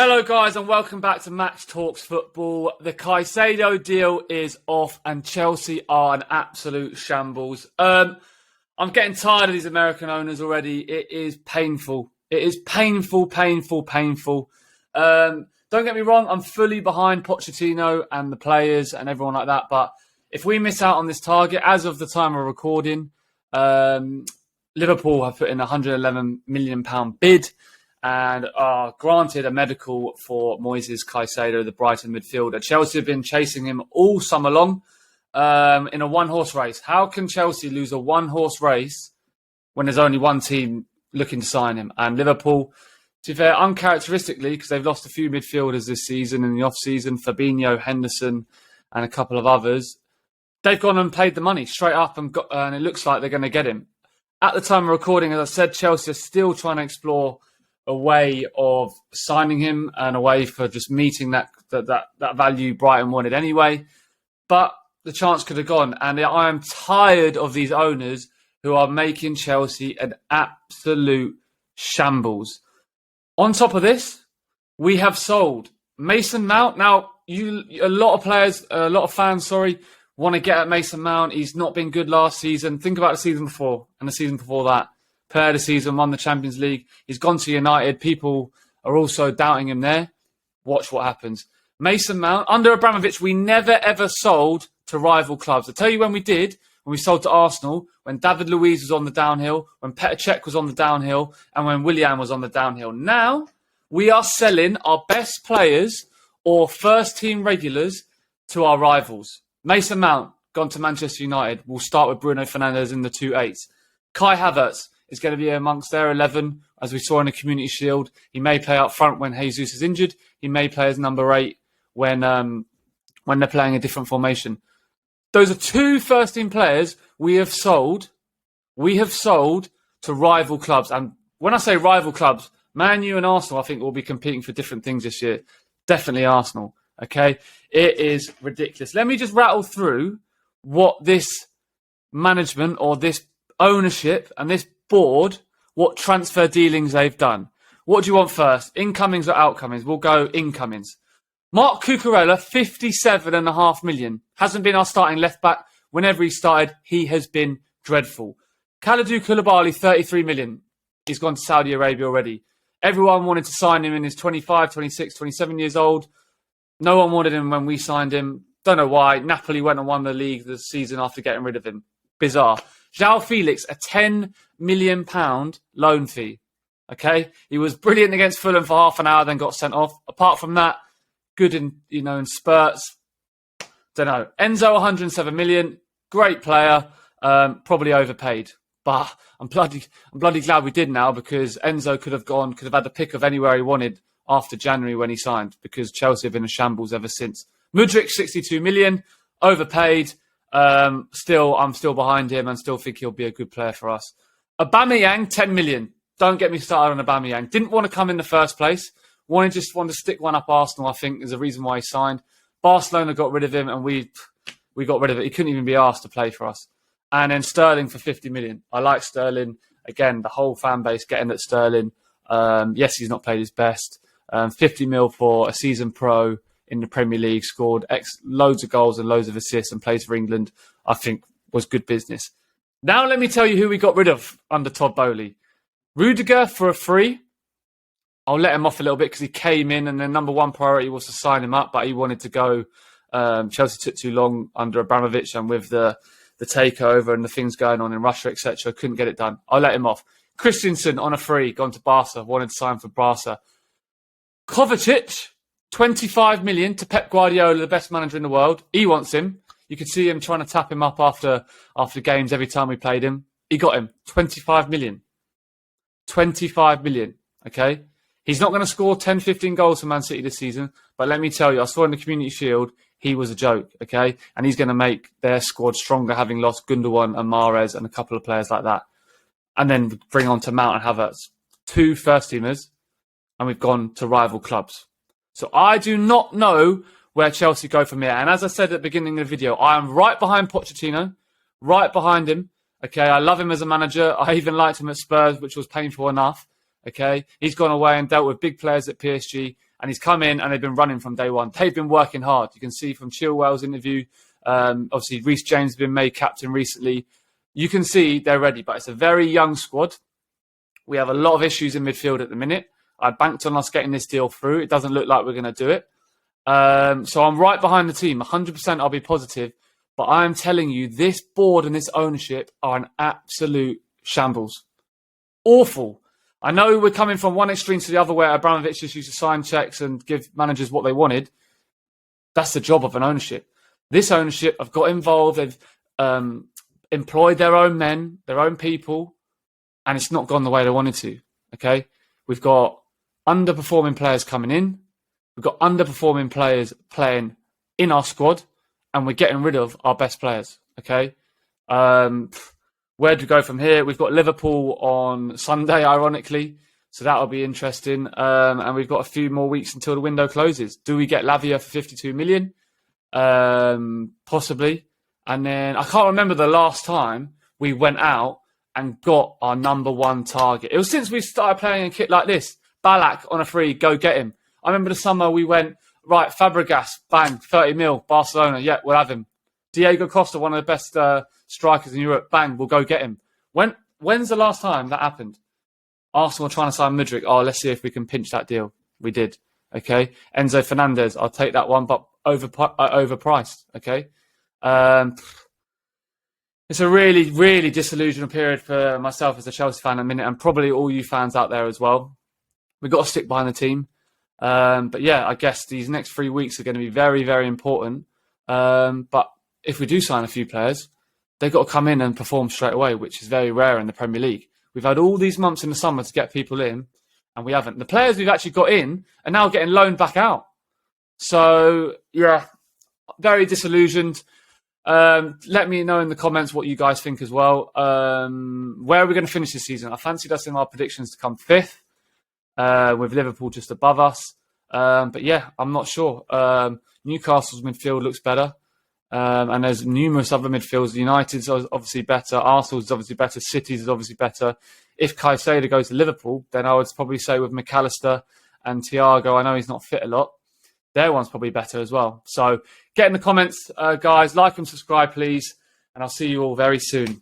Hello guys and welcome back to Match Talks Football. The Caicedo deal is off and Chelsea are an absolute shambles. I'm getting tired of these American owners already. It is painful. It is painful. Don't get me wrong, I'm fully behind Pochettino and the players and everyone like that. But if we miss out on this target, as of the time of recording, Liverpool have put in a £111 million bid and are granted a medical for Moises Caicedo, the Brighton midfielder. Chelsea have been chasing him all summer long in a one-horse race. How can Chelsea lose a one-horse race when there's only one team looking to sign him? And Liverpool, to be fair, uncharacteristically, because they've lost a few midfielders this season in the off-season, Fabinho, Henderson, and a couple of others, they've gone and paid the money straight up and it looks like they're going to get him. At the time of recording, as I said, Chelsea are still trying to explore a way of signing him and a way for just meeting that value Brighton wanted anyway. But the chance could have gone. And I am tired of these owners who are making Chelsea an absolute shambles. On top of this, we have sold Mason Mount. Now, a lot of fans, want to get at Mason Mount. He's not been good last season. Think about the season before and the season before that. Player of the season, won the Champions League. He's gone to United. People are also doubting him there. Watch what happens. Mason Mount, under Abramovich, we never ever sold to rival clubs. I tell you when we did, when we sold to Arsenal, when David Luiz was on the downhill, when Petr Cech was on the downhill, and when Willian was on the downhill. Now, we are selling our best players or first-team regulars to our rivals. Mason Mount, gone to Manchester United. We'll start with Bruno Fernandes in the 2-8s. Kai Havertz is going to be amongst their 11, as we saw in the Community Shield. He may play up front when Jesus is injured. He may play as number 8 when they're playing a different formation. Those are two first-team players we have sold. We have sold to rival clubs. And when I say rival clubs, Man U and Arsenal, I think, will be competing for different things this year. Definitely Arsenal, okay? It is ridiculous. Let me just rattle through what this management or this ownership and this board, what transfer dealings they've done. What do you want first? Incomings or outcomings? We'll go incomings. Mark Cucurella, $57.5 million. Hasn't been our starting left back. Whenever he started, he has been dreadful. Kalidou Koulibaly, $33 million. He's gone to Saudi Arabia already. Everyone wanted to sign him in his 25, 26, 27 years old. No one wanted him when we signed him. Don't know why. Napoli went and won the league the season after getting rid of him. Bizarre. João Felix, a £10 million loan fee. Okay? He was brilliant against Fulham for half an hour, then got sent off. Apart from that, good in spurts. Don't know. Enzo, $107 million. Great player. Probably overpaid. But I'm bloody glad we did now, because Enzo could have had the pick of anywhere he wanted after January when he signed, because Chelsea have been a shambles ever since. Mudryk, $62 million. Overpaid. I'm still behind him and still think he'll be a good player for us. Aubameyang, $10 million. Don't get me started on Aubameyang. Didn't want to come in the first place. Wanted to stick one up Arsenal, I think, is the reason why he signed. Barcelona got rid of him and we got rid of it. He couldn't even be asked to play for us. And then Sterling for $50 million. I like Sterling. Again, the whole fan base getting at Sterling. Yes, he's not played his best. $50 million for a season pro in the Premier League, scored loads of goals and loads of assists and plays for England, I think was good business. Now let me tell you who we got rid of under Todd Boehly. Rudiger for a free. I'll let him off a little bit because he came in and the number one priority was to sign him up, but he wanted to go. Chelsea took too long under Abramovich and with the takeover and the things going on in Russia, etc. Couldn't get it done. I'll let him off. Christensen on a free, gone to Barca, wanted to sign for Barca. Kovacic, $25 million to Pep Guardiola, the best manager in the world. He wants him. You could see him trying to tap him up after games every time we played him. He got him. $25 million. $25 million. Okay? He's not going to score 10, 15 goals for Man City this season, but let me tell you, I saw in the Community Shield, he was a joke, okay? And he's going to make their squad stronger, having lost Gundogan and Mahrez and a couple of players like that. And then bring on to Mount and Havertz. 2 first-teamers, and we've gone to rival clubs. So I do not know where Chelsea go from here. And as I said at the beginning of the video, I am right behind Pochettino, right behind him. Okay, I love him as a manager. I even liked him at Spurs, which was painful enough. Okay, he's gone away and dealt with big players at PSG and he's come in and they've been running from day one. They've been working hard. You can see from Chilwell's interview. Obviously, Reece James has been made captain recently. You can see they're ready, but it's a very young squad. We have a lot of issues in midfield at the minute. I banked on us getting this deal through. It doesn't look like we're going to do it. So I'm right behind the team. 100% I'll be positive. But I am telling you, this board and this ownership are an absolute shambles. Awful. I know we're coming from one extreme to the other where Abramovich just used to sign checks and give managers what they wanted. That's the job of an ownership. This ownership have got involved. They've employed their own men, their own people, and it's not gone the way they wanted to. Okay? We've got underperforming players coming in. We've got underperforming players playing in our squad, and we're getting rid of our best players. Okay? Where do we go from here? We've got Liverpool on Sunday, ironically, so that'll be interesting. And we've got a few more weeks until the window closes. Do we get Lavia for 52 million? Possibly. And then I can't remember the last time we went out and got our number one target. It was since we started playing a kit like this. Ballack on a free, go get him. I remember the summer we went, right, Fabregas, bang, 30 mil, Barcelona, yeah, we'll have him. Diego Costa, one of the best strikers in Europe, bang, we'll go get him. When's the last time that happened? Arsenal are trying to sign Mudryk. Oh, let's see if we can pinch that deal. We did. Okay. Enzo Fernandez, I'll take that one, but overpriced. Okay. It's a really, really disillusional period for myself as a Chelsea fan at the minute, and probably all you fans out there as well. We've got to stick behind the team. But yeah, I guess these next 3 weeks are going to be very, very important. But if we do sign a few players, they've got to come in and perform straight away, which is very rare in the Premier League. We've had all these months in the summer to get people in, and we haven't. The players we've actually got in are now getting loaned back out. So, yeah, very disillusioned. Let me know in the comments what you guys think as well. Where are we going to finish this season? I fancied us in our predictions to come 5th, with Liverpool just above us. But yeah, I'm not sure. Newcastle's midfield looks better. And there's numerous other midfields. United's obviously better. Arsenal's obviously better. City's is obviously better. If Caicedo goes to Liverpool, then I would probably say with McAllister and Thiago, I know he's not fit a lot, their one's probably better as well. So get in the comments, guys. Like and subscribe, please. And I'll see you all very soon.